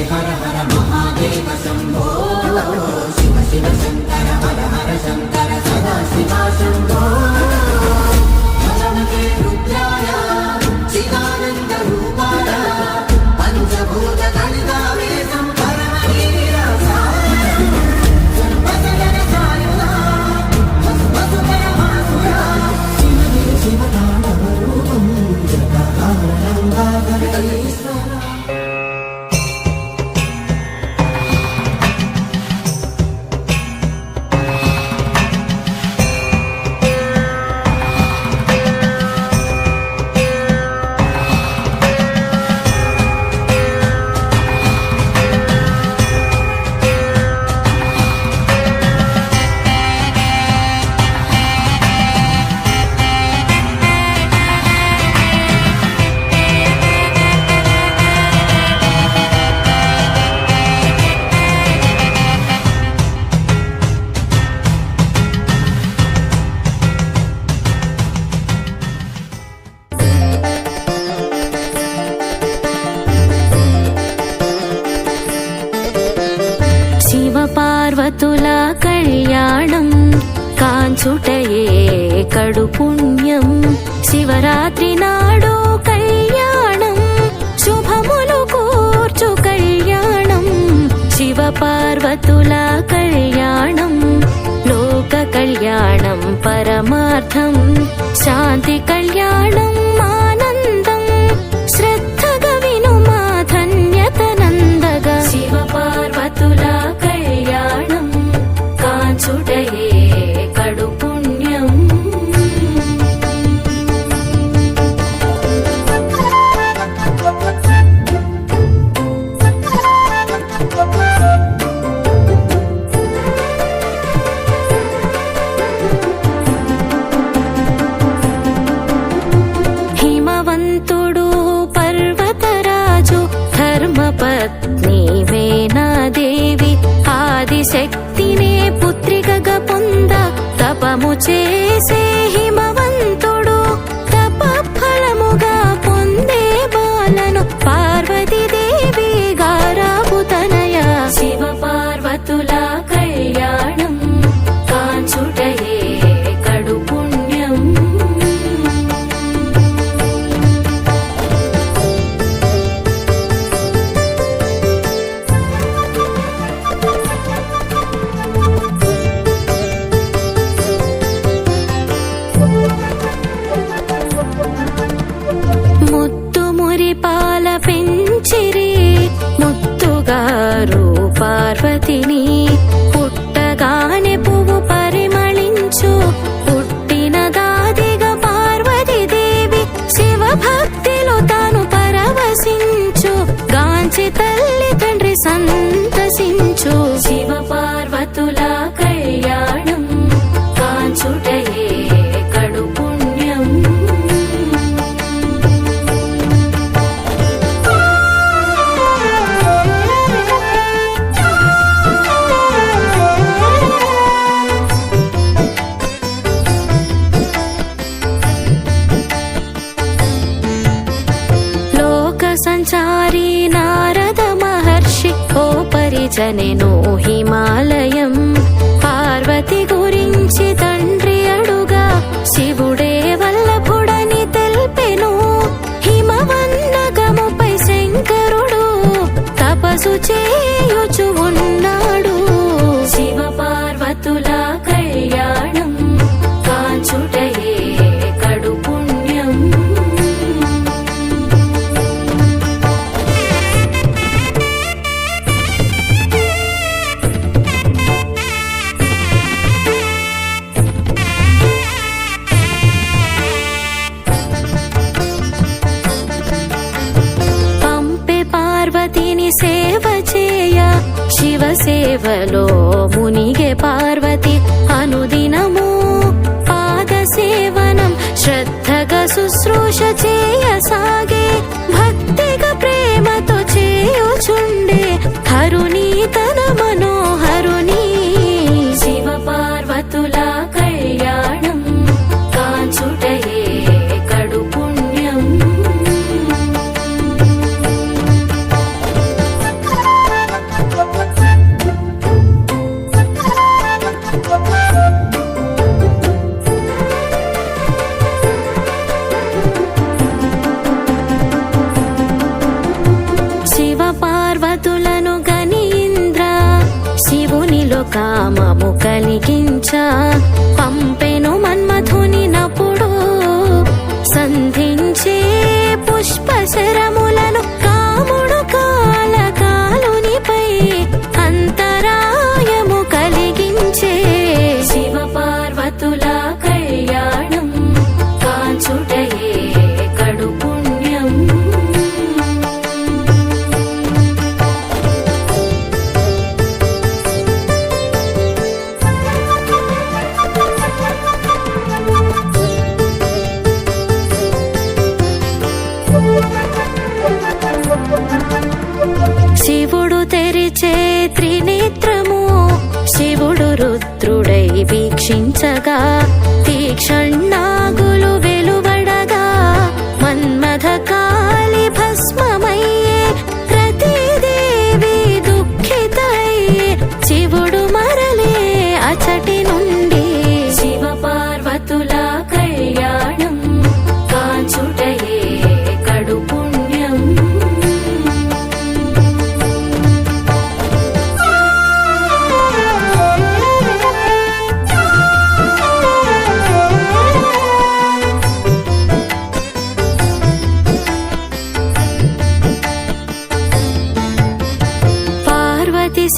हर हर महादेव शंभो शिव शिव शंकर हर हर शंकर सदा शिवा शंभो नमके रुद्राय चिदानंद रूपाय पंचभूत गणितावे संपरमवीराय सर्वसगण सायुधा वसुकर मासुरा शिव शिव तांडव रूपं जगदानंदागरीश्वर పార్వతుల కళ్యాణం కాంచుటయే కడు పుణ్యం శివరాత్రి నాడు కళ్యాణం శుభములు కూర్చు కళ్యాణం శివ పార్వతుల కళ్యాణం లోక కళ్యాణం పరమార్థం శాంతి కళ్యాణం ఆనందం శ్రద్ధగా విను మా ధన్యత నందగా శివ పార్వతుల కళ్యాణం కాంచుటయే కడు పుణ్యం హిమవంతుడు పర్వతరాజు ధర్మపత్ని వేణాదేవి ఆదిశక్తినే పుత్రికగా పొంద తపము చేసే హిమవంతుడు తప ఫలముగా పొందే బాలను పార్వతీదేవి గారాపుతనయ శివ పార్వతుల కళ్యాణం కాంచుటయే కడు పుణ్యం ముత్తు మురిపాల పెంచిరి ముత్తుగారు పార్వతిని పుట్టగానే పువ్వు పరిమళించు పుట్టిన దాదిగా పార్వతీదేవి శివ భక్తిలో తాను పరవశించు గాంచి తల్లి తండ్రి సంతసించు శివ పార్వతుల కళ్యాణం కాంచుటయే కడు పుణ్యం లోక సంచారి నారద మహర్షి ఓ పరిజనెను హిమాలయం పార్వతి గురించి తండ్రి అడుగా శివుడే వల్లభుడని తెల్పెను హిమవన్నగముపై శంకరుడు తపసు చేయుచు ఉన్నాడు శివ పార్వతుల కళ్యాణం కాంచుటయే కడు పుణ్యం పంపే పార్వతిని సేవ చేయ శివ సేవలో మునిగే పార్వతి అనుదినము పాద సేవనం శ్రద్ధగా శుశ్రూష చేయసాగే భక్తిగా ప్రేమతో చేయుచుండే హరుని తన మనోహరుని శివ పార్వతుల కళ్యాణం కాంచుటయే కడు పుణ్యం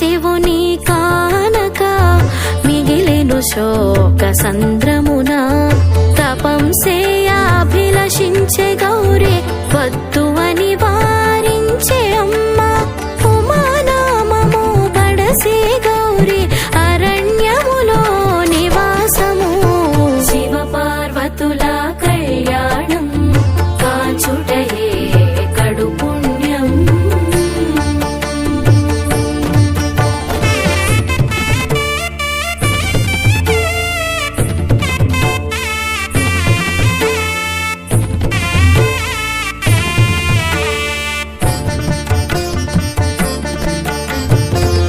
శివుని కానక మిగిలెను శోక సంద్రమున తపం సేయాభిలషించే గౌరీ వద్దు అని వారించే అమ్మ ఉమానామము పడసి గౌరీ అరణ్యములో నివాసము శివ పార్వతుల కళ్యాణం కాంచుటయే కడు పుణ్యం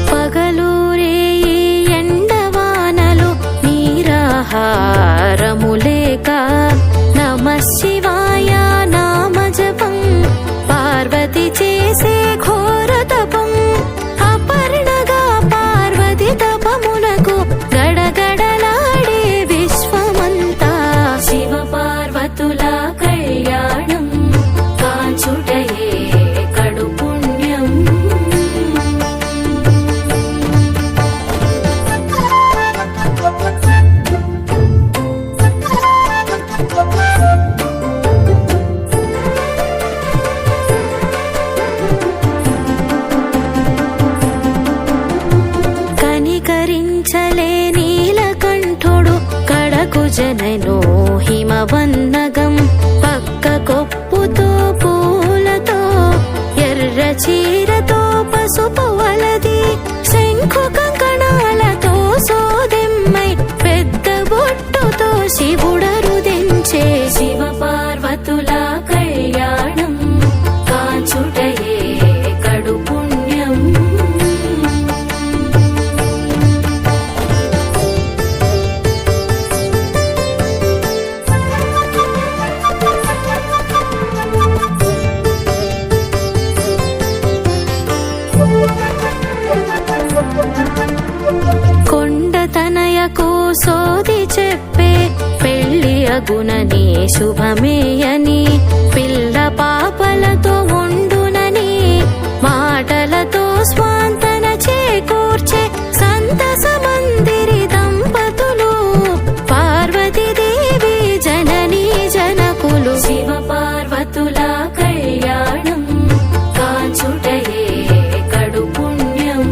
పగలూరే ఈ ఎండవానలు నీరాహారములేక నమః శివాయ నామజపం పార్వతి చేసే ఘోర తపం అపర్ణగా పార్వతి తపమునకు గడగడలాడే విశ్వమంతా శివ పార్వతుల కళ్యాణం కాంచుటయే కడు పుణ్యం కనికరించలే నీలకంఠుడు కడకు జనను హిమవన్నగం పక్క కొప్పుతో పూలతో ఎర్ర చీరతో పసుపు వలది శంఖు కంకణాలతో సోదెమ్మై పెద్ద బొట్టుతో శివుడరుదించే శివ పార్వతుల కళ్యాణం కాంచుటయే కడు పుణ్యం కొండ తనయకు సోది చెప్పే పెళ్లి అగునని శుభమేయని పిల్ల పాపలతో ఉండునని మాటలతో స్వాంతన చేకూర్చే సంతస మందిరి దంపతులు పార్వతీదేవి జననీ జనకులు శివ పార్వతుల కళ్యాణం కాంచుటయే కడు పుణ్యం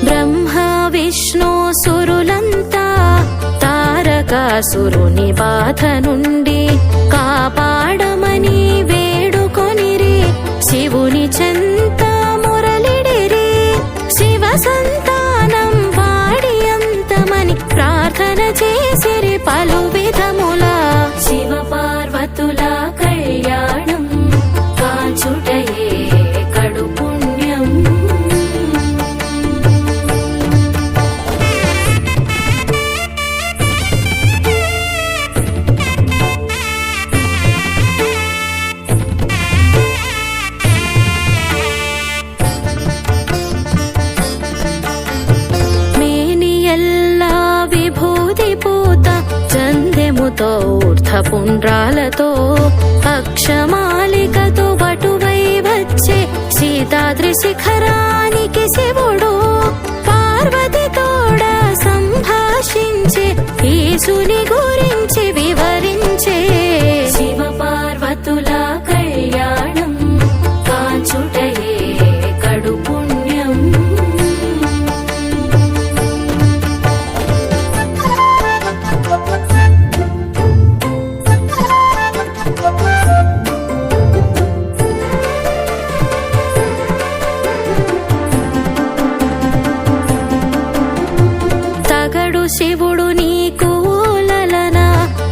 బ్రహ్మ విష్ణు సురులంతా తారకాసురుని బాధ నుండి కాపాడమని వేడుకొనిరి శివుని చెంత మురళిడిరి శివ సంతానం వాడి అంతమని ప్రార్థన చేసిరి పలు విధముల శివ పార్వతుల కళ్యాణం కాంచుటయే కడు పుణ్యం మేనియల్లా విభూతి పూత చందెముతో ఊర్ధపుండ్రాలతో అక్షమాలికతో వటువై వచ్చే సీతాద్రి శిఖరానికి శివుడు పార్వతి తోడ సంభాషించే ఈశుని గురించి వివరించే శివ పార్వతుల కళ్యాణం కాంచుటయే కడు పుణ్యం తగడు శివుడు నీకు లలన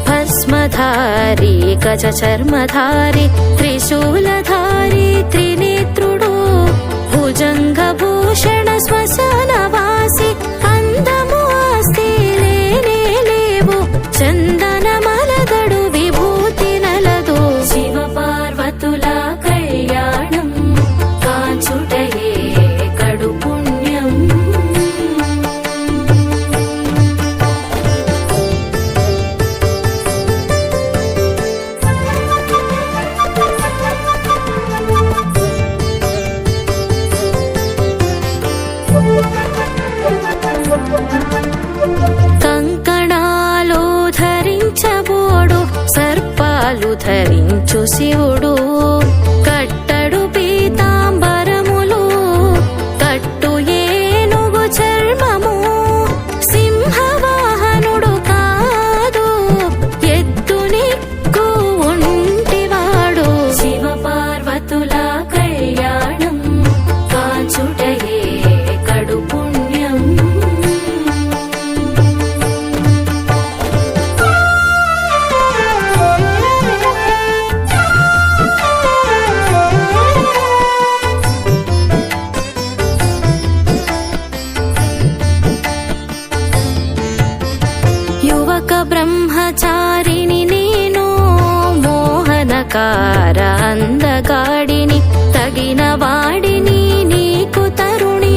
భస్మధారి గజ చర్మధారి త్రిశూలధారి త్రినేత్రుడు భుజంగ భూషణ శ్మశానవాసి అందము ఆస్తి లేనే లేవు చందన మలగడు విభూతి నలదు శివ పార్వతుల కళ్యాణం కాంచుటయే ధరించు శివుడు కట్టడు పీతాంబరములు కట్టు ఏనుగు చర్మము సింహవాహనుడు కాదు ఎద్దునెక్కు ఉంటివాడు శివ పార్వతుల కళ్యాణం కాంచుటయే కడు పుణ్యం. యువక బ్రహ్మచారిని నేను మోహనకార అందగాడిని తగిన వాడిని నీకు తరుణి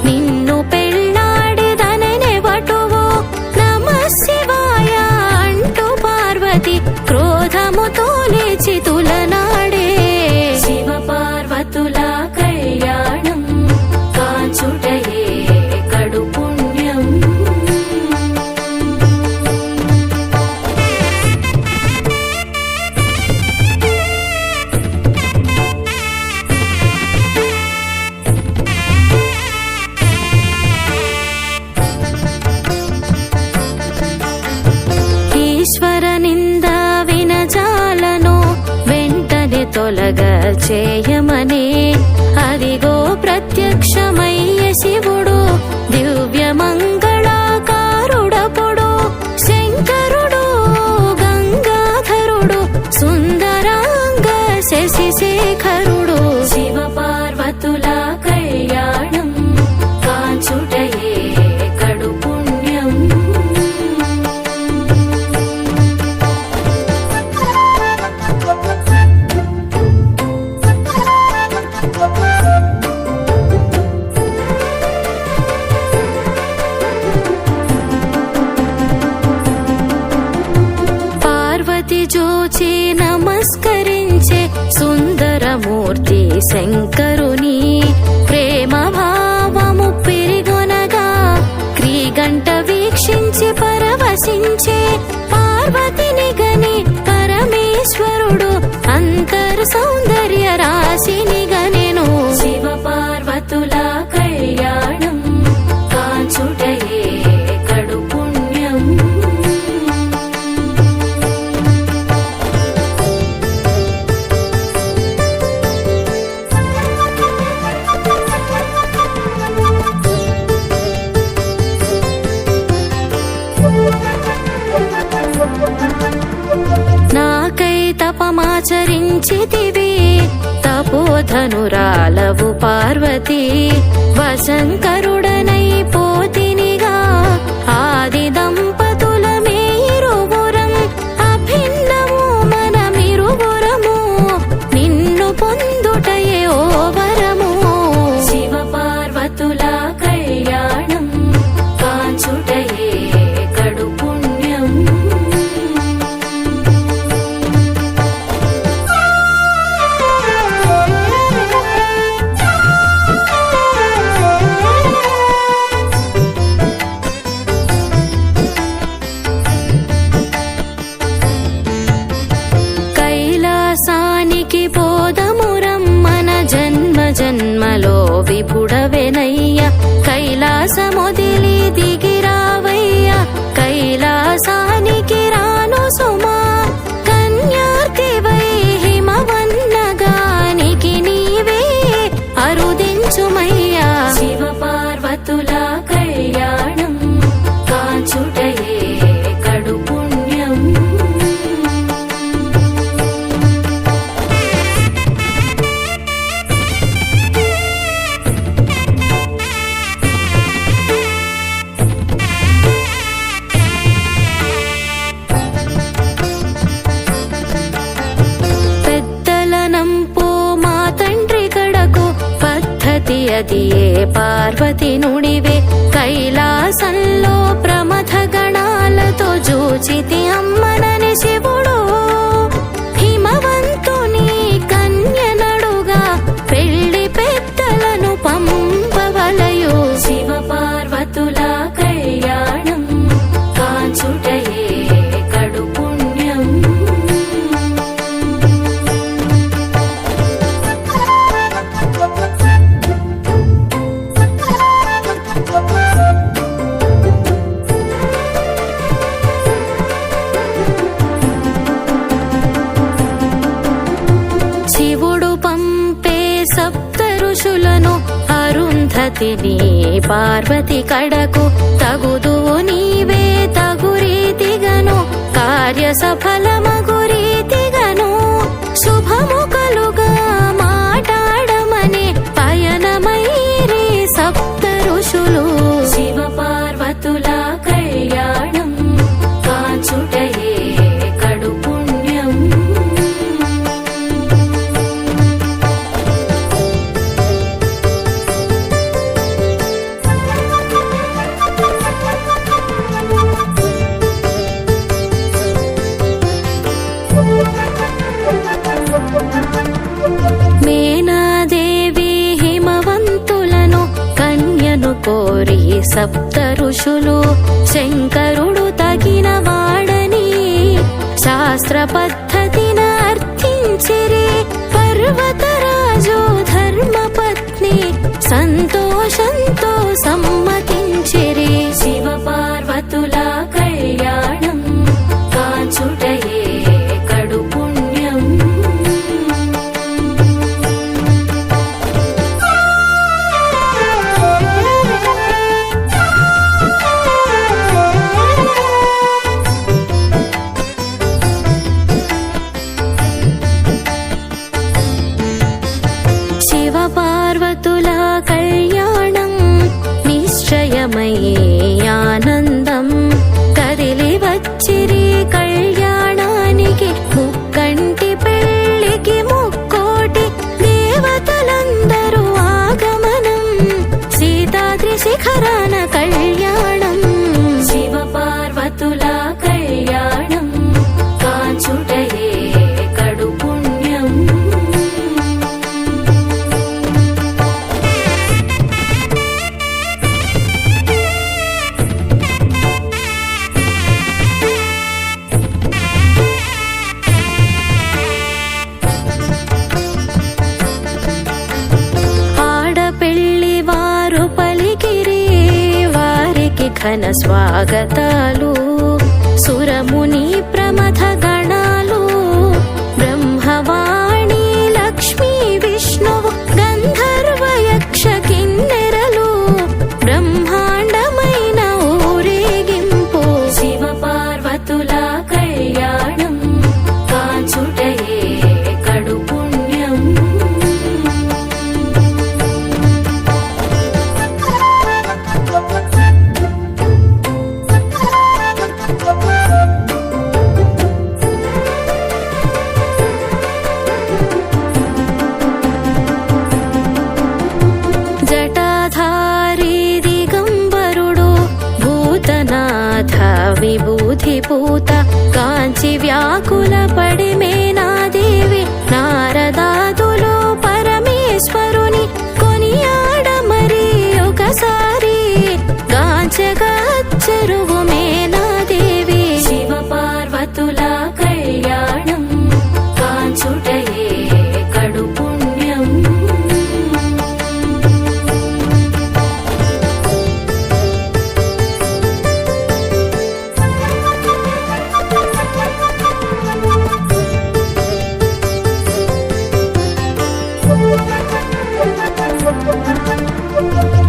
నిన్ను పెళ్ళాడిదననే వటువో నమ శివాయ అంటూ పార్వతి క్రోధముతో లేచి తులనాడే శివ పార్వతుల కళ్యాణం కాంచుటయే కడు పుణ్యం. ఈశ్వర నింద వినజాలను వెంటనే తొలగ చేయమనే అదిగో ప్రత్యక్షమయ్య శివుడు దివ్య మంగళాకారుడపుడు శంకరుడు గంగాధరుడు సుందరాంగ శశిశేఖరుడు శివ పార్వతుల కళ్యాణం కాంచుటయే కడు పుణ్యం. పార్వతి జోచి నమస్కరించే సుందరమూర్తి శంకరుని ప్రేమ భావము పెరిగొనగా క్రీగంట వీక్షించి పరవశించే పార్వతిని గని పరమేశ్వరుడు అంతర్ సౌందర్య రాశిని గనెను శివ పార్వతుల కళ్యాణం కాంచుటయే కడు పుణ్యం. నాకై తపమాచరించితివి తపోధనురాలవు పార్వతి వశంకరుడనై పోతినిగా ఆది దంపతుల మేరువురం అభిన్నము మనమిరువురము నిన్ను పొందుటయే ఓ వరము శివ పార్వతుల కళ్యాణం కాంచుటయే కడు పుణ్యం. కైలాసానికి పోదమురం మన జన్మ జన్మలో విపుడవెనయ్య కైలాసమొదిలి దిగిరావయ్య కైలాసానికి రాను సుమా కన్యార్తివై హిమవన్నగానికి నీవే అరుదించుమయ్యా శివ పార్వతుల కళ్యాణం కాంచుటయే కడు పుణ్యం. అదియే పార్వతి నుడివే కైలాసంలో ప్రమథ గణాలతో జూచితి అమ్మనని శివుడు హిమవంతుని కన్యనడుగా పెళ్లి పెద్దలను పంపవలయు శివ పార్వతుల కళ్యాణం కాంచుటయే కడు పుణ్యం. సతిని పార్వతి కడకు తగుదువు నీవే తగు రీతిగను కార్య సఫలమగు రీతిగను శుభము కలుగా మాటాడమని పయనమైరి సప్త ఋషులు శివ పార్వతుల కళ్యాణం కాచుటయే కడు పుణ్యం. మేనాదేవి హిమవంతులను కన్యను కోరి సప్త ఋషులు శంకరుడు తగిన వాడని శాస్త్ర పద్ధతిన అర్థించిరి. పర్వతరాజు ధర్మపత్ని సంతోషంతో సమ్మతించిరి. శివ పార్వతుల కళ్యాణం కాచుటయే కడు పుణ్యం. శివ పార్వతుల కళ్యాణం నిశ్చయమై ఆనందం కదిలి వచ్చిరి కళ్యాణానికి. ముక్కంటి పెళ్ళికి ముక్కోటి దేవతలందరూ ఆగమనం సీతాద్రి శిఖరాన కళ్యాణం. శివ పార్వతుల కళ్యాణం కాచుటయే కడు పుణ్యం. ఆడపెళ్లి వారు పలికిరి వారికి ఘన స్వాగతాలు. సురముని ప్రమథ గణాలు బ్రహ్మవాణి లక్ష్మీ విష్ణువు గంధర్వ యక్ష కిన్నెరలు బ్రహ్మాండమైన ఊరేగింపు. శివ పార్వతుల కళ్యాణం కాచుటయే కడు పుణ్యం. జటాధారి దిగంబరుడు భూతనాథ విభూతిపూత కాంచి వ్యాకుల పడి మేనాదేవి నారదాదులు పరమేశ్వరుని కొనియాడమరి ఒకసారి గాంచగా చెరువు మేనాదేవి. శివ పార్వతుల కళ్యాణం కాంచుటయే కడు పుణ్యం.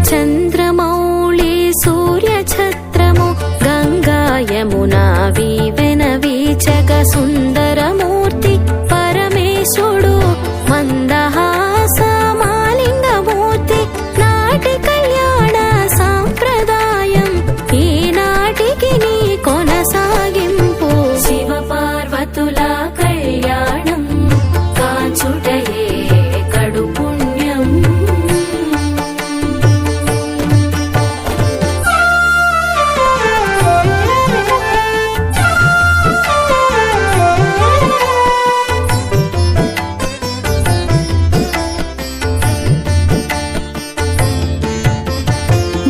చంద్రమౌళి సూర్య ఛత్రము గంగా యమునా వీవెన వీచగ సుందరమూర్తి పరమేశుడు మందహాస మాలింగమూర్తి. నాటి కళ్యాణ సాంప్రదాయం ఈనాటికి నీ కొనసాగింపు. శివ పార్వతుల కళ్యాణం కాచుటయే కడు పుణ్యం.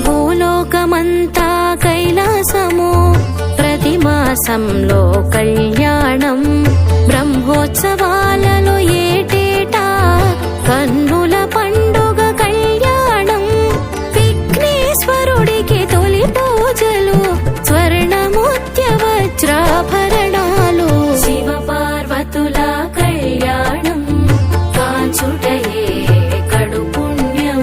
భూలోకమంతా కైలాసము ప్రతి మాసంలో కళ్యాణం. బ్రహ్మోత్సవాలలో ఏటేటా కన్నుల పండుగ కళ్యాణం. విఘ్నేశ్వరుడికి తొలి పూజలు స్వర్ణముత్య వజ్రాభరణాలు. శివ పార్వతుల కళ్యాణం కాచుటయే కడు పుణ్యం.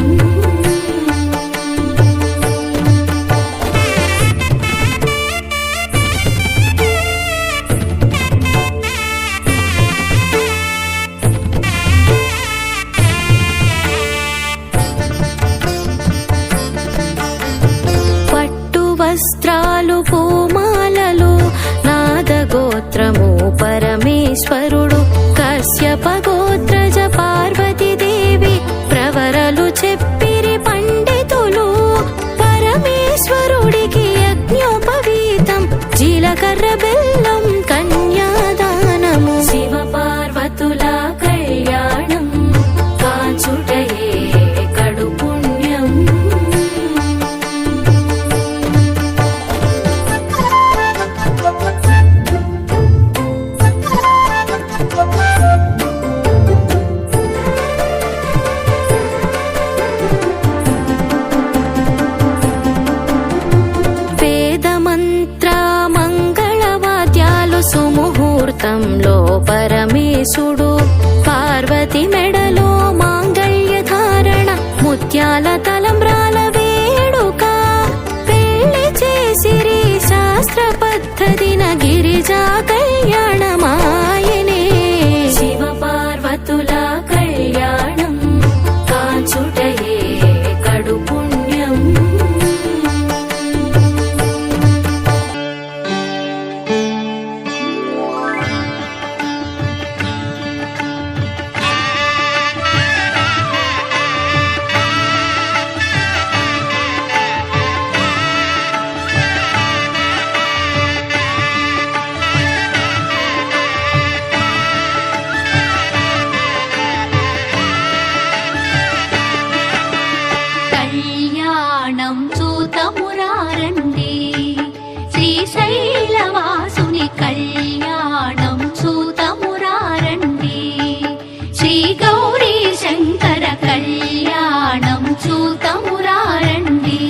శ్రీ గౌరీ శంకర కళ్యాణం చూతమురారండి.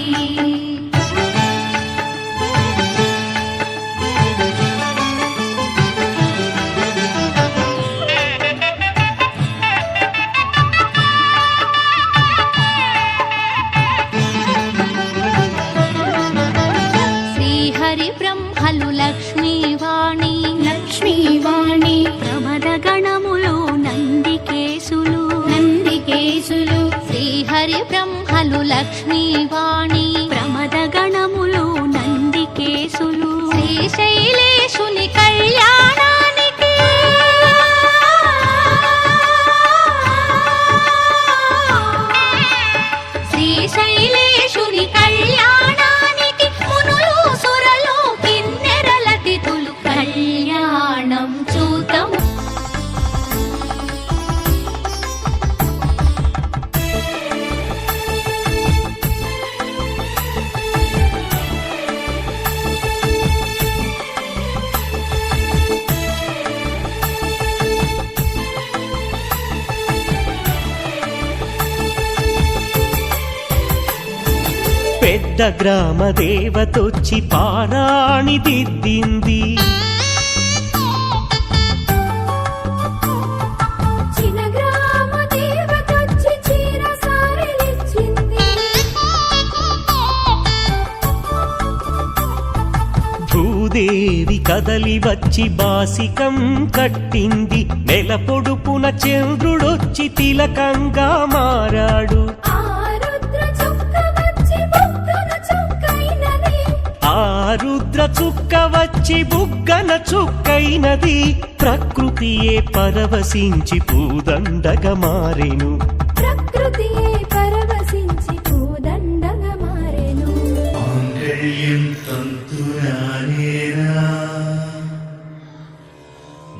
శ్రీహరి బ్రహ్మలు లక్ష్మీవాణి లక్ష్మీవాణి ప్రమద గణములు నందికేశులు నందికేశులు శ్రీహరి బ్రహ్మలు లక్ష్మీవాణి ప్రమద గణములు నందికేశులు శ్రీశైలేశుని కళ్యాణానికి శ్రీశైలేశుని కళ్యాణానికి మునులు సురలు కిన్నెరల తిథులు కళ్యాణం చూతము. పెద్ద గ్రామ దేవతొచ్చి పారాణి దిద్దింది. చిన్న గ్రామ దేవతొచ్చి చీర సారెలిచ్చింది. భూదేవి కదలి వచ్చి బాసికం కట్టింది. నెల పొడుపున చంద్రుడొచ్చి తిలకంగా మారాడు. ఆ రుద్ర చుక్క వచ్చి బుగ్గన చుక్కైనది. ప్రకృతియే పరవశించి పూదండగా మారెను. ప్రకృతియే పరవశించి పూదండగా మారెను. మాంగళ్యం తంతునానేనా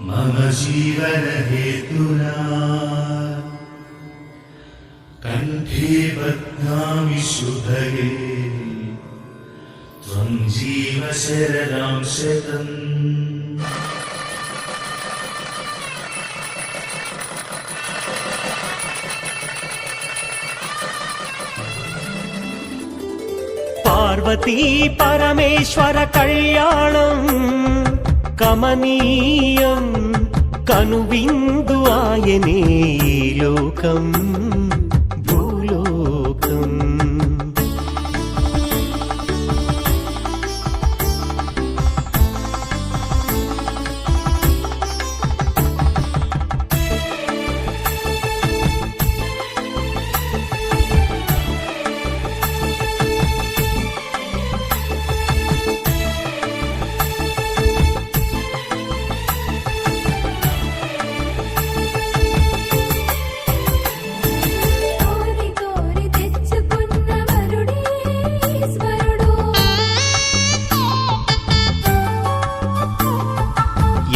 మమ జీవన హేతునా కంఠే బధ్నామి శుభగే త్వం జీవ శరదాం శతం. పార్వతీ పరమేశ్వర కళ్యాణం కమనీయం కనువిందు ఆయనే లోకం భూలోకం.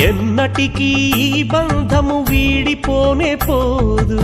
ఎన్నటికీ ఈ బంధము వీడిపోనే పోదు.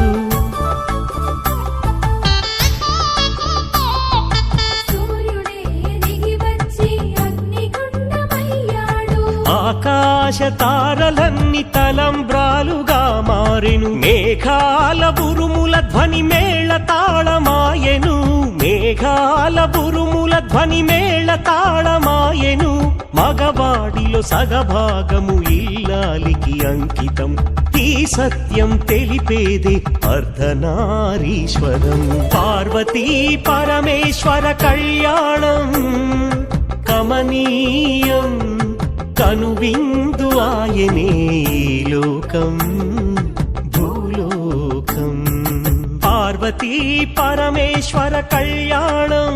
ఆకాశ తారలన్నీ తలంబ్రాలుగా మారెను. మేఘాల బురుముల ధ్వని మేళ తాళమాయెను. మేఘాల బురుముల ధ్వని మేళ తాళమాయెను. మగవాడిలో సగభాగము ఇల్లాలికి అంకితం. ఈ సత్యం తెలిపేదే అర్ధనారీశ్వరం. పార్వతీ పరమేశ్వర కళ్యాణం కమనీయం కనువిందు ఆయనే లోకం భూలోకం. పార్వతీ పరమేశ్వర కళ్యాణం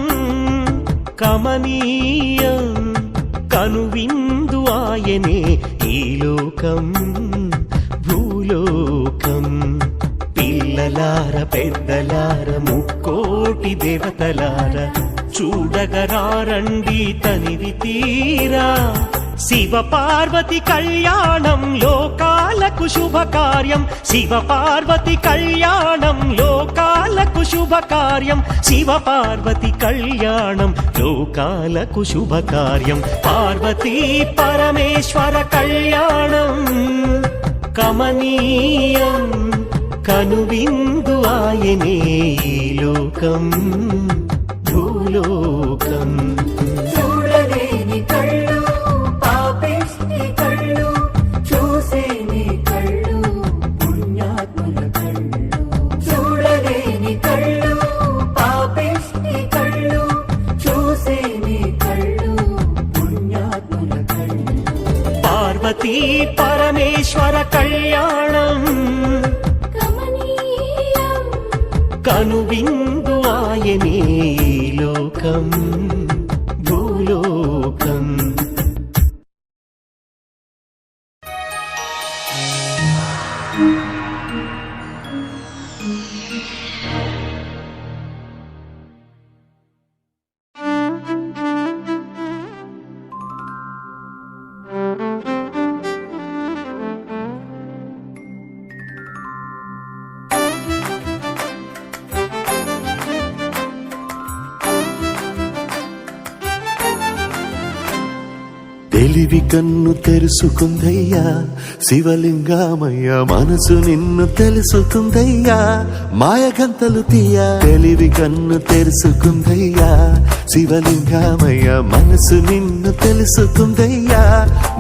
కమనీయం కనువిందు ఆయనే ఈ లోకం భూలోకం. పిల్లలార పెద్దలార ముక్కోటి దేవతలార చూడగరారండి తనివి తీరా. శివ పార్వతి కళ్యాణం లోకాలకు శుభకార్యం. శివ పార్వతి కళ్యాణం లోకాలకు శుభకార్యం. శివ పార్వతి కళ్యాణం లోకాలకు శుభకార్యం. పార్వతీ పరమేశ్వర కళ్యాణం కమనీయం కనువిందు ఆయనే ఈ లోకం భూలోకం. చూడలేని కళ్ళు పాపిష్టి కళ్ళు చూసేని కళ్ళు పుణ్యాత్ముల కళ్ళు. చూడలేని కళ్ళు పాపిష్టి కళ్ళు చూసేని కళ్ళు పుణ్యాత్ముల కళ్ళు. పార్వతీ పరమేశ్వర కళ్యాణం కమనీయం కనువిందు ఆయనే ఈ లోకం భూలోకం. తెలివి కన్ను తెరుసుకుందయ్యా శివలింగమయ్య మనసు నిన్ను తెలుసుకుందయ్యా మాయగంతలు తీయ. తెలివి కన్ను తెరుసుకుందయ్యా శివలింగమయ్య మనసు నిన్ను తెలుసుకుందయ్యా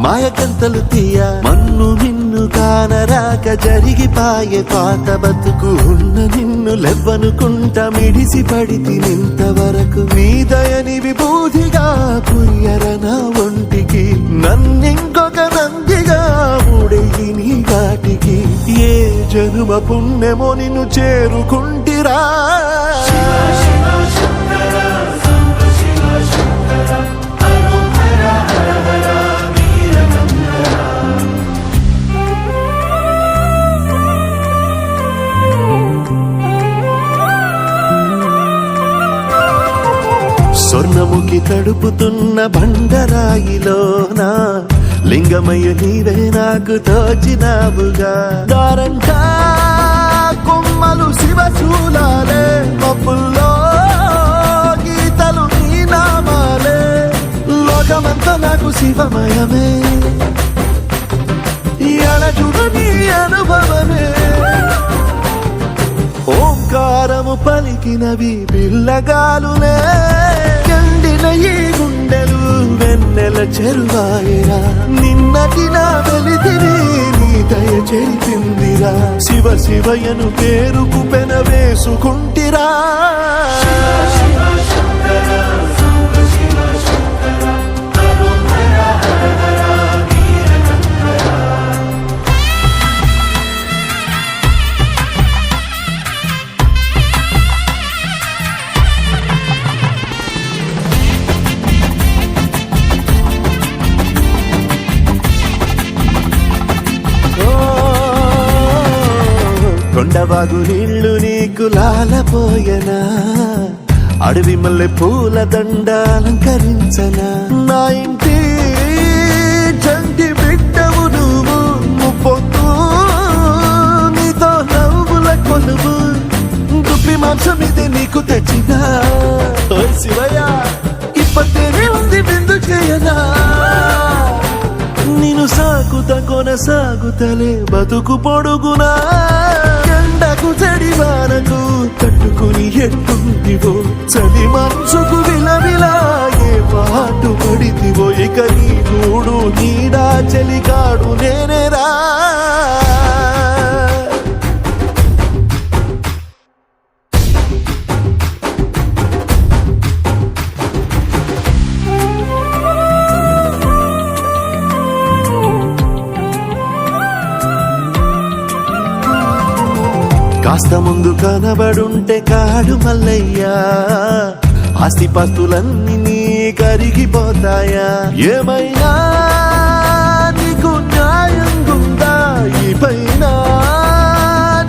మాయగంతలు తీయ. మన్ను నిన్ను కానరాక జరిగిపాయే పాత బతుకు ఉన్న నిన్ను లెవ్వనుకుంట మిడిసి పడితి నింతవరకు నీ దయని విభూతిగా పుయ్యరన ఒంటికి నన్నింకొక నందిగా ముడెయ్యి నీ ఘాటికి ఏ జనుమ పుణ్యమో నిన్ను చేరుకుంటిరా. స్వర్ణముఖి తడుపుతున్న బండరాయిలోనా లింగమయ్య నీవే నాకు తోచినావుగా. దారంటా కొమ్మలు శివశూలాలే మబ్బుల్లో గీతలు నీ నామాలే లోకమంతా నాకు శివమయమే ఎడజుడు నీ అనుభవమే. ఓంకారము పలికినవి పిల్లగాలునే ఎండిన ఈ గుండెలు వెన్నెల చెరువాయరా. నిన్నటి నా వెలితిని నీ దయ చెరిపిందిరా. శివ శివయను పేరుకు పెన వేసుకుంటిరా. కొండవాగు నీళ్లు నీకు లాలపోయనా అడవి మల్లె పూల దండ అలంకరించనా. నా ఇంటి చంటి బిడ్డవు నువ్వు ముప్పొద్దు నీతో నవ్వుల కొలువు దుప్పి మాంసం ఇది నీకు తెచ్చినా. ఓ శివయ్య ఇప్పటినే ఉంది బిందు చేయనా. నిన్ను సాగుత కొనసాగుతలే బతుకు పొడుగునా. ఎండకు చడివానకు తట్టుకుని ఎట్టుంటివో చలి మనసుకు విలవిలా ఏ పాటు పడితివో. ఇక నీ గూడు నీడా చలికాడు నేనేరా. కాస్త ముందు కనబడుంటే కాడు మల్లయ్యా ఆస్తిపాస్తులన్నీ నీ కరిగిపోతాయా. ఏమైనా నీకు న్యాయం ఉందా ఈ పైన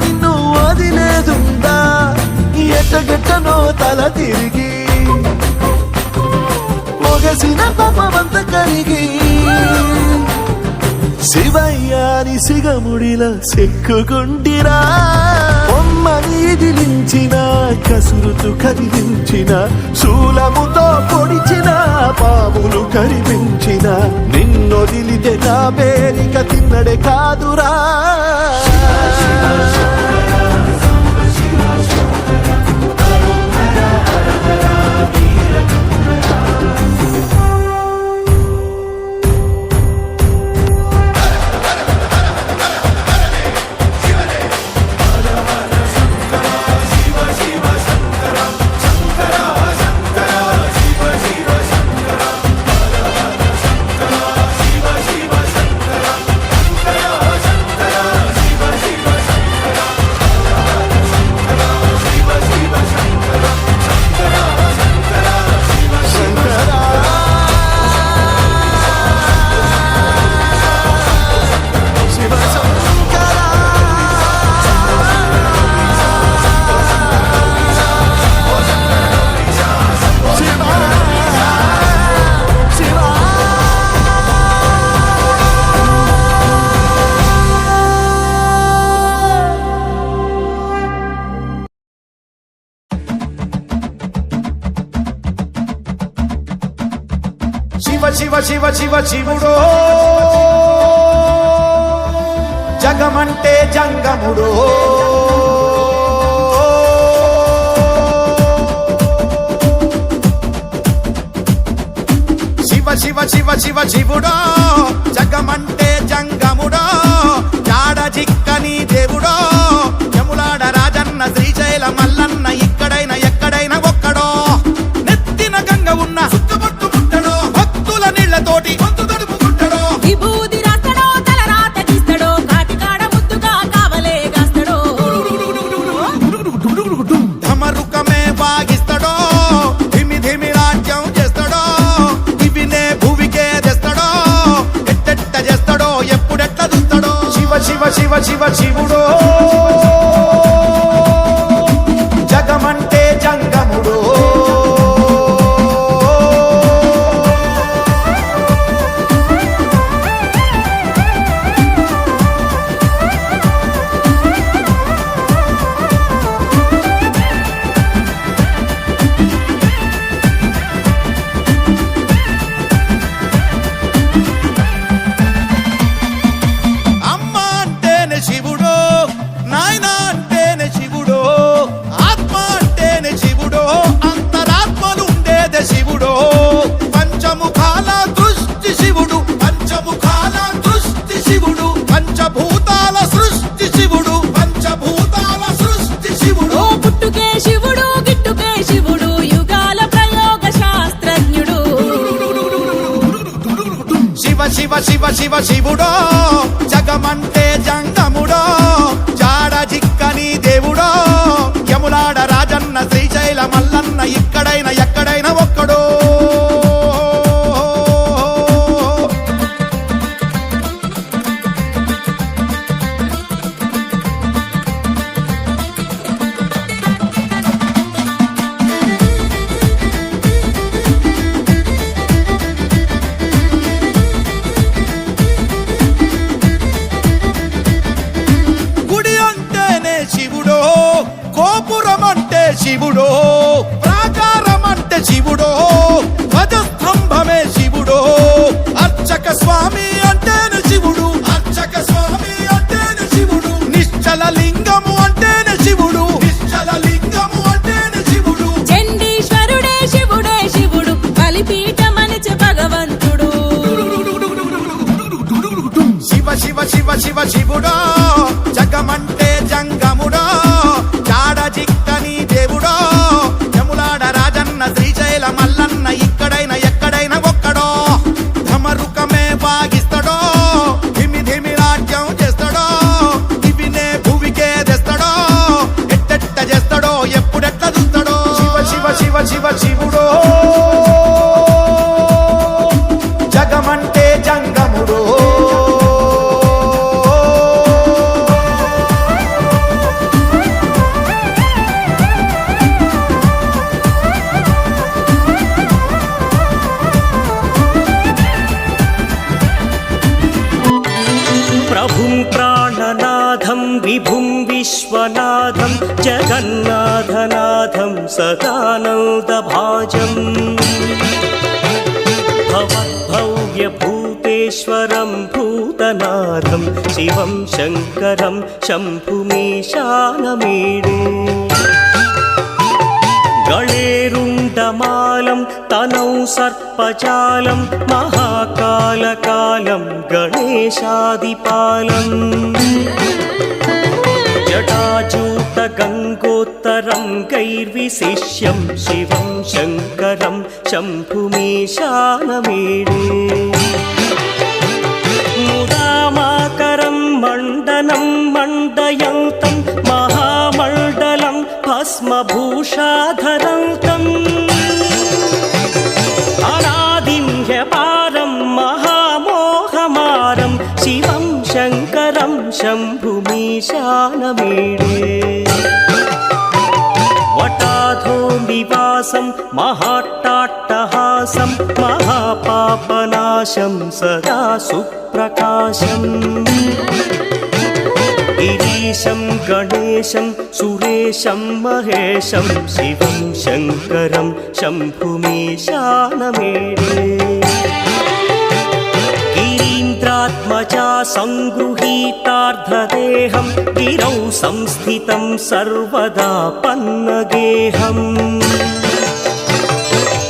నిన్ను వదిలేదుందా. ఎట్టగట్టనో తల తిరిగి మొగసిన పాపమంత కరిగి శివయ్యాని సిగముడిలా సిక్కుకుంటిరా. బొమ్మని దిలించిన కసురుతూ కదిలించిన శూలముతో పొడిచిన పాములు కరిపించిన నిన్నొదిలితే నా పేరిక తిన్నడే కాదురా. శివ శివ శివ శివ శివుడో జగమంటే జంగముడో శివ శివ శివ శివ శివుడో జగమంటే జంగముడో జాడ జిక్కని దేవుడో యములాడ రాజన్న శ్రీశైల మల్లన్న ఇక్కడైనా ఎక్కడైనా ఒక్కడో నెత్తిన గంగ ఉన్న సుక్కబొట్టు ముట్టడో భక్తుల నీళ్లతోటి గొంతు తడుపు ముట్టడో విభూది రాస్తడో తల రాత గీస్తడో కాటికాడ ముద్దుగా కావలే గాస్తడో ధమరుకమే వాగిస్తడో ధిమి ధిమి రాజ్యం చేస్తడో ఇవినే భూవికే తెస్తడో ఎట్టెట్ట చేస్తడో ఎప్పుడెట్ట చూస్తడో శివ శివ శివ శివ శివుడో జగమంటే జంగముడో అమ్మ అంటేనే శివుడో నాయన అంటేనే శివుడో ఆత్మ అంటేనే శివుడో అంతరాత్మలుండేదే శివుడో పంచముఖాల దృష్టి శివుడు పంచముఖాల దృష్టి శివుడు పంచభూతాల సృష్టి శివుడు పంచభూతాల సృష్టి శివుడు ఓ పుట్టుకే శివుడు గిట్టుకే శివుడు యుగాల ప్రయోగ శాస్త్రజ్ఞుడు శివ శివ శివ శివ శివుడో జగమంటే జంగముడో జాడ జిక్కని దేవుడో యములాడ రాజన్న శ్రీశైల మల్లన్న ఇక్కడైనా ఎక్కడైనా ఒక్కడో గుడి అంటేనే శివుడో గోపురం అంటే శివుడో ప్రాకారం అంటే శివుడో ధ్వజస్తంభమే శివుడో అర్చక స్వామి అంటేనే శివుడు అర్చక స్వామి అంటేనే శివుడు నిశ్చల లింగము అంటేనే శివుడు నిశ్చల లింగము అంటేనే శివుడు చండీశ్వరుడే శివుడే శివుడు బలిపీఠమనిచ భగవంతుడు శివ శివ శివ శివ శివుడో జగమంటే జంగముడో జాడ జిక్కని దేవుడో యములాడ రాజన్న శ్రీశైల మల్లన్న ఇక్కడైనా ఎక్కడైనా ఒక్కడో ధమరుకమే వాగిస్తడో ధిమి ధిమి రాజ్యం చేస్తడో ఇవినే భూవికే తెస్తడో ఎట్టెట్ట చేస్తడో ఎప్పుడెట్ట చూస్తడో శివ శివ శివ శివ శివుడో జగమంటే జంగముడో ప్రభుం ప్రాణనాథం విభుం విశ్వనాథం జగన్నాథనాథం సదానందభాజం భవద్భవ్యభూతేశ్వరం భూతనాథం శివం శంకరం శంభుమీశానమీడే గళేరుండమాలం తనౌ సర్పజాలం మహాకాలకాలం గణేశాదిపాలం జటాజూత గంగోత్తరం గైర్విశిష్యం శివం శంకరం శంభుమీశానమీడే ముదామాకరం మండనం మండయంతం మహామండలం భస్మభూషాధరంతం అనాదిం హ్యపారం మహామోహమారం శివం శంకరం శంభుమీశానమీడే వటాధో నివాసం మహాట్టాట్టహాసం మహాపాపనాశం సదా సుప్రకాశం గిరీశం గణేశం సురేశం మహేశం శివం శంకరం శంభుమీశానమీడే जनकात्मजा सङ्गृहीतार्धदेहं गिरौ संस्थितं सर्वदा पन्नगेहम्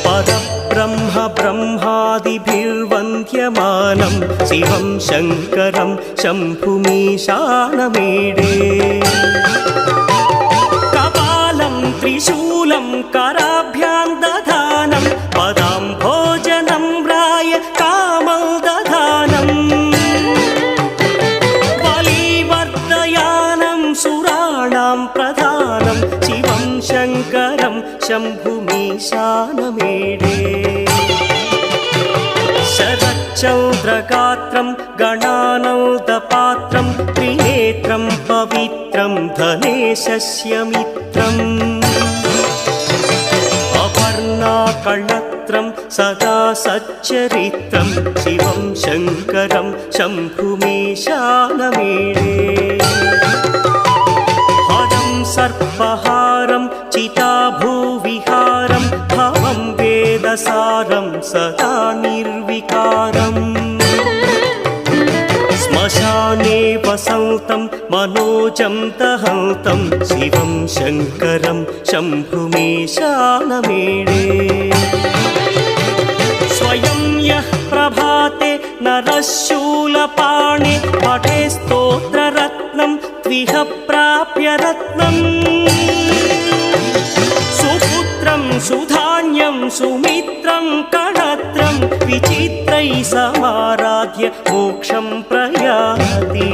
परब्रह्म ब्रह्मादिभिर्वन्द्यमानं शिवं शङ्करं शम्भुमीशानमीडे कपालं त्रिशूलं कराभ्यां दधानं पदाम्भोजनं राय कामं दधानम् बलिवर्धयानं सुराणां प्रधानं शिवं शङ्करं शम्भुमीशानमीडे शरच्चन्द्रगात्रं गणानौदपात्रं त्रिनेत्रं पवित्रं धनेशस्य मित्रम् अपर्णाकळत्रं सदा सच्चरित्रं शिवं शङ्करं शम्भुमीशानमीडे हरं सर्पहारं चिताभूविहारं भवं वेदसारं सदा निर्विकारम् श्मशाने वसन्तं मनोजं दहन्तं शिवं शङ्करं शम्भुमीशानमीडे स्वयं यः प्रभाते नरः शूलपाणे पठे स्तोत्ररत्नं त्विह प्राप्य रत्नम् सुपुत्रं सुधान्यं सुमित्रं कणत्रं विचित्रैः समाराध्य मोक्षं प्रयाति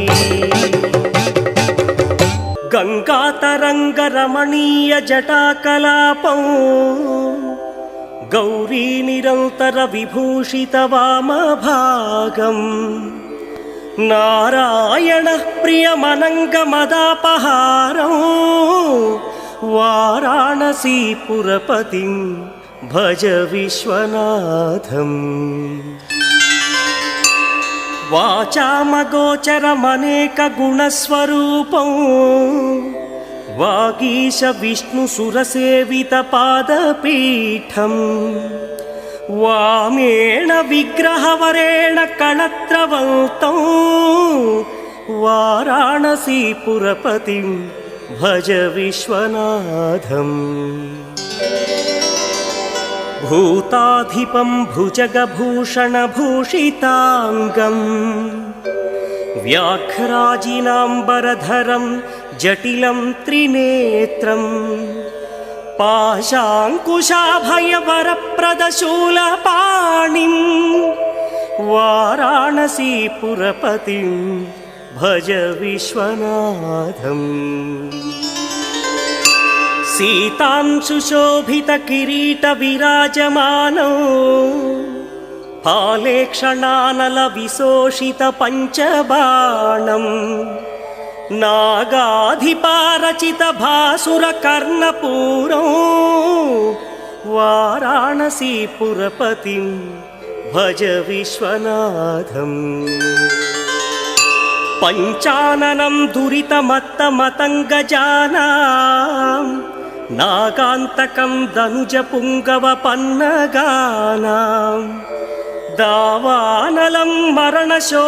गङ्गातरङ्गरमणीयजटाकलापं गौरीनिरन्तरविभूषितवामभागम् नारायणः प्रियमनङ्गमदापहारं वाराणसीपुरपतिं भज विश्वनाथम् वाचामगोचरमनेकगुणस्वरूपं वागीश विष्णुसुरसेवितपादपीठम् वामेण विग्रहवरेण कणत्रवन्तं वाराणसीपुरपतिं भज विश्वनाथम् भूताधिपं भुजगभूषणभूषिताङ्गम् व्याघ्राजिनाम्बरधरं जटिलं त्रिनेत्रम् पाशाङ्कुशाभयवरप्रदशूलपाणिं वाराणसीपुरपतिं भज विश्वनाथम् सीतांशुशोभितकिरीटविराजमानौ फालेक्षणानलविशोषितपञ्चबाणम् नागाधिपारचितभासुरकर्णपूरौ वाराणसीपुरपतिं भज विश्वनाथम् पञ्चाननं दुरितमत्तमतङ्गजानां नागान्तकं दनुजपुङ्गवपन्नगानां दावानलं मरणशोकजराटवीनां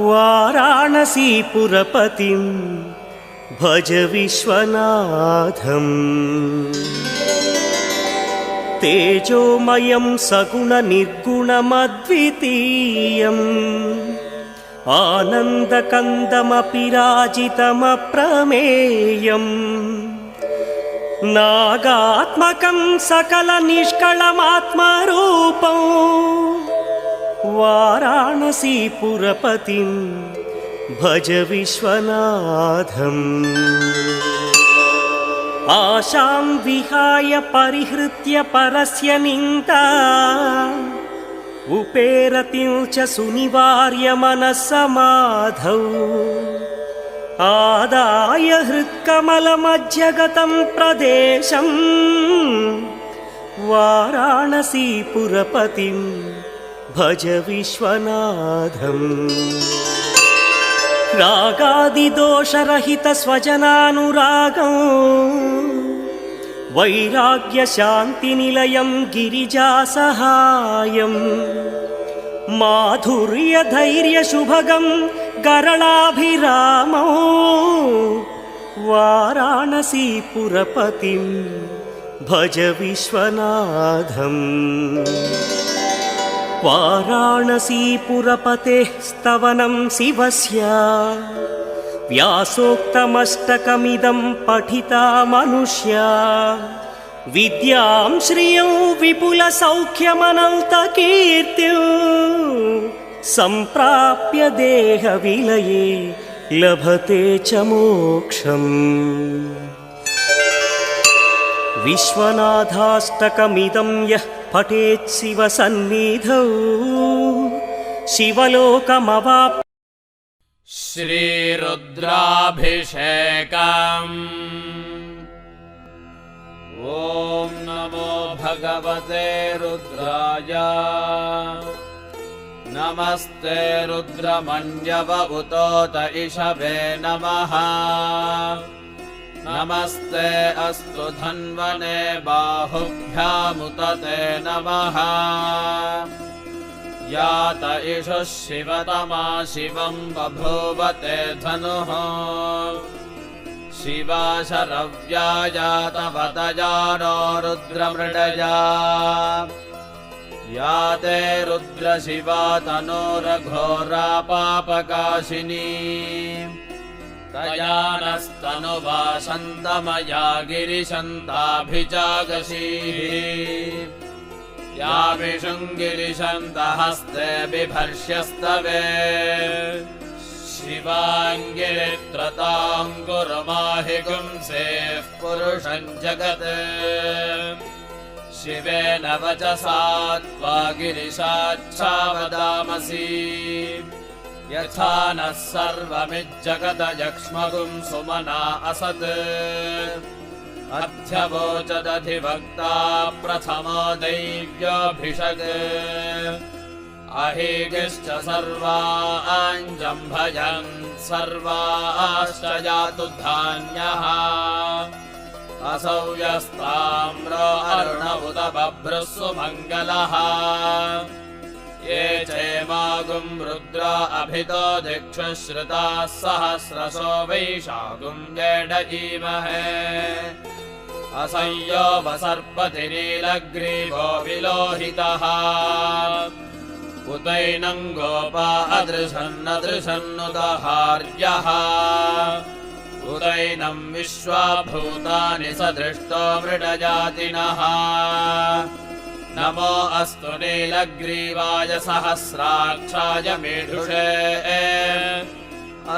वाराणसीपुरपतिं भज विश्वनाथम् तेजोमयं सगुणनिर्गुणमद्वितीयम् आनन्दकन्दमपि राजितमप्रमेयम् नागात्मकं सकलनिष्कळमात्मरूपं वाराणसीपुरपतिं भज विश्वनाथम् आशां विहाय परिहृत्य परस्य निन्दा उपेरतिं च सुनिवार्य मनस्समाधौ आदाय हृत्कमलमध्यगतं प्रदेशं वाराणसीपुरपतिं भज विश्वनाथम् रागादिदोषरहितस्वजनानुरागं वैराग्यशान्तिनिलयं गिरिजासहायम् माधुर्यधैर्यशुभगं गरलाभिरामौ वाराणसीपुरपतिं भज विश्वनाथम् वाराणसीपुरपतेः स्तवनं शिवस्य व्यासोक्तमष्टकमिदं पठिता मनुष्या विद्यां श्रियं विपुलसौख्यमनन्तकीर्तिं सम्प्राप्य देहविलये लभते च मोक्षम् विश्वनाथाष्टकमिदं यः पठेत् शिवसन्निधौ शिवलोकमवाप् श्रीरुद्राभिषेकम् ॐ नमो भगवते रुद्राय नमस्ते रुद्रमन्यवउतोत इषवे नमः नमस्ते अस्तु धन्वने बाहुभ्यामुतते नमः यात इषुः शिवतमा शिवं बभूवते धनुः शिवा शरव्या जातवतया नो रुद्रमृडया या ते रुद्रशिवा तनोरघोरा पापकाशिनी तया नस्तनुवासन्तमया गिरिशन्ताभिजागशीः या विशृङ्गिरिशन्तहस्ते बिभर्ष्यस्तवे शिवाङ्गिरित्रताङ्कुरुमाहिगुंसेः पुरुषं जगत् शिवेन वचसा त्वा गिरिशाच्छावदामसि यथा नः सर्वमिज्जगदयक्ष्मगुं सुमना असत् अध्यवोचदधिवक्ता प्रथमो दैव्योऽभिषग् अहीगिश्च सर्वाञ्जम्भयन् सर्वाश्च जातु धान्यः असौ यस्ताम्रो अरुण उत बभ्रुः सुमङ्गलः ये चैमागुं रुद्रा अभितो दिक्षु श्रुताः सहस्रशो वैशागुं जेडजीमहे असंयो वसर्पतिनीलग्रीवो विलोहितः उतैनं गोपा अदृशन्नदृशन्नुदहार्यः उदैनं विश्वाभूतानि सदृष्टो मृडजातिनः नमो अस्तु नीलग्रीवाय सहस्राक्षाय मेढुषे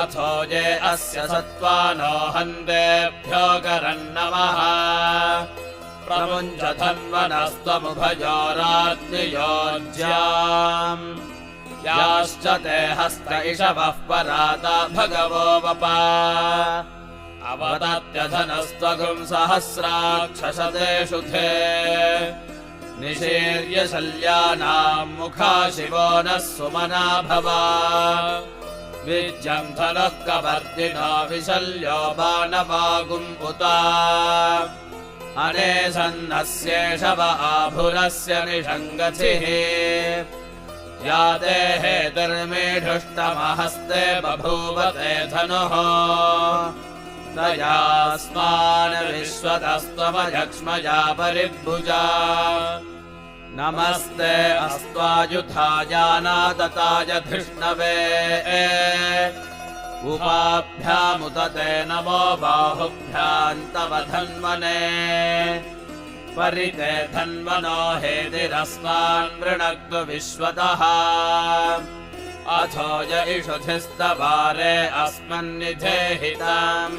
अथो ये अस्य सत्त्वानो हन्तेभ्यो करन्नमः प्रमुञ्च धन्वनस्त्वमुभयोरात्मयोज्याम् याश्च ते हस्त इषवः पराता भगवो वपा अवदत्यधनस्त्वगुं सहस्राक्षशतेषु ते निशीर्य शल्यानां मुखा शिवो नः सुमना भवा विज्यं धनुः कवर्दिनो विशल्यो बाणवागुम्पुता अनेसन्नस्येषव आभुरस्य निषङ्गचिः या देहे दुर्मेढुष्टमहस्ते बभूवते धनुः तयास्मान् विश्वतस्त्वमयक्ष्मजा परिभुजा नमस्ते अस्त्वायुधायानादताय धृष्णवे उपाभ्यामुतते नमो बाहुभ्यां तव धन्वने परिते धन्वनो हेतिरस्मान् वृणक्तु विश्वतः अथो य इषुधिस्तवारे अस्मन्निधेहितम्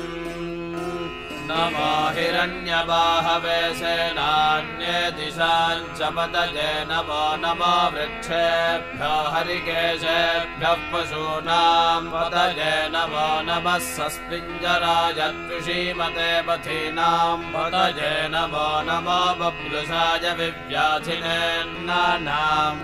नमो हिरण्यबाहवे सेनान्ये दिशां च पतये नमो नमो वृक्षेभ्यो हरिकेशेभ्यः पशूनां पतये नमो नमः सस्पिञ्जराय त्रिषीमते पथीनां पतये नमो नमो बभ्रुषाय विव्याधिनेन्नानां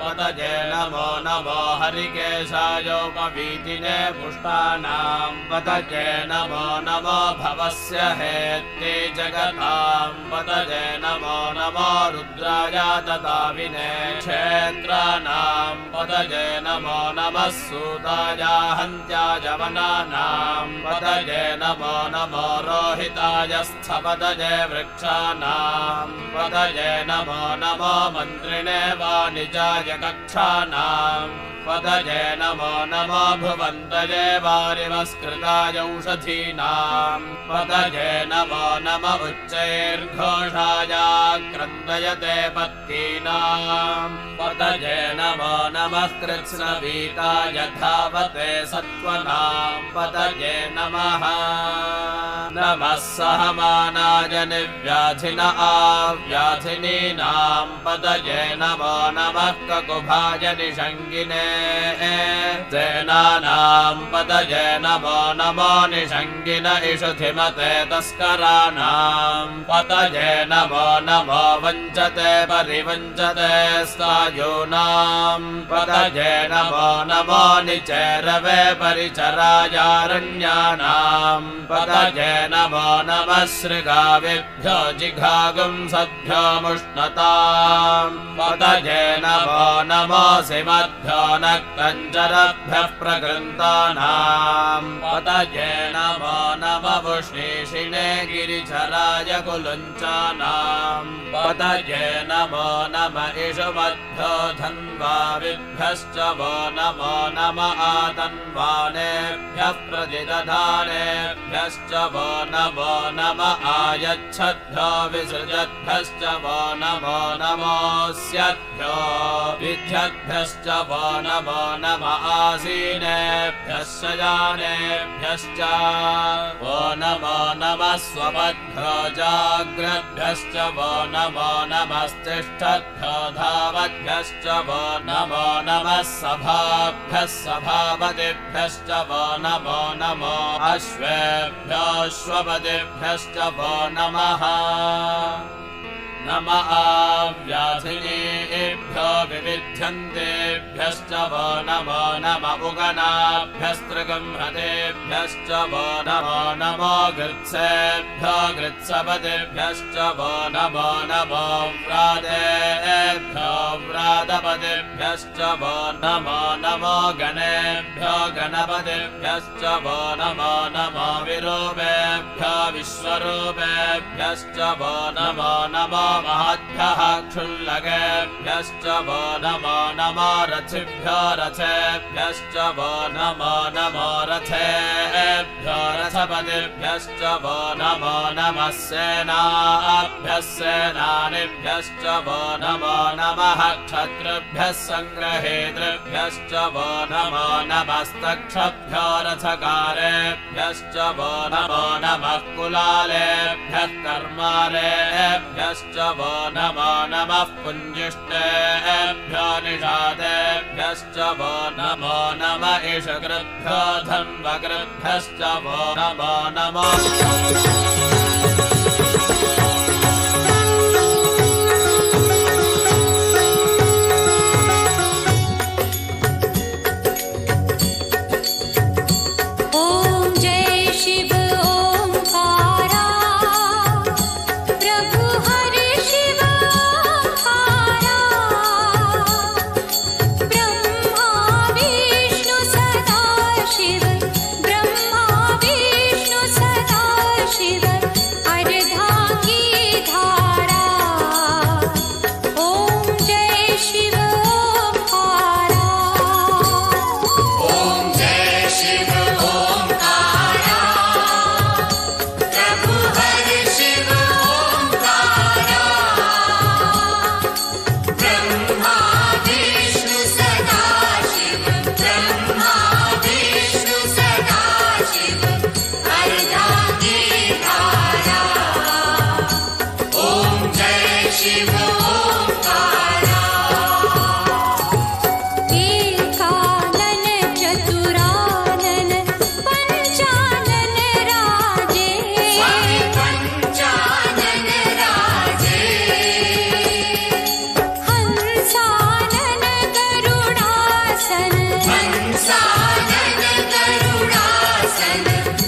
पतये नमो नमो हरिकेशायोपवीतिने पुष्टानां पतये नमो नमो भवस्य हे वेत्ति जगतां पतये नमो नमो रुद्राय ददाविने क्षेत्राणां पतये नमो नमः सूताय हन्त्याय वनानां पतये नमो नमो रोहिताय स्थपतये वृक्षाणां पतये नमो नमो मन्त्रिणे वाणिजाय कक्षाणां पतये नमो नमो भुवन्तये वारिवस्कृताय औषधीनां पतये नमो नम उच्चैर्घोषाय क्रन्दयते पत्नीनां पतये नमो नमः कृत्स्नवीताय धावते सत्त्वनां पतये नमः नमः सहमानाय निर्व्याधिन आव्याधिनीनां पतये नमो नमः ककुभाय निषङ्गिने सेनानां पतये नमो नमो निषङ्गिन इषुधिमते तस्कराणां पतये नमो नमो वञ्चते परिवञ्चते स्थायूनां पतये नमो नमो निचेरवे परिचरायारण्यानां पतये नमो नमः शृगाविभ्यो जिघागुं सद्भ्यो मुष्णतां पतये नमो नमो सिमद्भ्यो नक्तञ्जरभ्यः प्रकृन्तानां पतये नमो नमः वृष्णीषिणे गिरिचराय कुलुञ्चानां पतये नमो नम इषुमद्भ्यो धन्वाविभ्यश्च वो नमो नम आतन्वानेभ्यः प्रतिदधानेभ्यश्च वो नमो नम आयच्छद्भ्यो विसृजद्भ्यश्च वो नमो नमोऽस्यद्भ्यो विद्यद्भ्यश्च वो नमो नम आसीनेभ्यः शयानेभ्यश्च वो नमो नमः स्वपद्भ्यो जाग्रद्भ्यश्च वो नमो नमस्तिष्ठद्भ्यो धावद्भ्यश्च वो नमो नमः सभाभ्यः सभापतिभ्यश्च वो नमो नमो अश्वेभ्योऽश्वपतिभ्यश्च वो नमः नम आव्याधिनेभ्यो विविध्यन्तेभ्यश्च वो नमो नम उगनाभ्यस्त्रिगंहतेभ्यश्च वो नमो नमो गृत्सेभ्यो गृत्सपतिभ्यश्च वो नमो नमो व्रातेभ्यो व्रातपतिभ्यश्च वो नमो नमो गणेभ्यो गणपतिभ्यश्च वो नमो नमो विरूपेभ्यो विश्वरूपेभ्यश्च वो नमो नमो महद्भ्यः क्षुल्लकेभ्यश्च वो नमो नमो रथिभ्यो रथेभ्यश्च वो नमो नमो रथेभ्यो रथपतिभ्यश्च वो नमो नमः सेनाभ्यः सेनानिभ्यश्च वो नमो नमः क्षत्रिभ्यः सङ्ग्रहेतृभ्यश्च वो नमो नमस्तक्षभ्यो रथकारेभ्यश्च वो नमो नमः कुलालेभ्यः कर्मारेभ्यश्च वो नमो नमः पुञ्जिष्टेभ्यो निषादेभ्यश्च वो नमो नम इषकृभ्यो धन्वकृभ्यश्च वो नमो नमो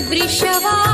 वृषवा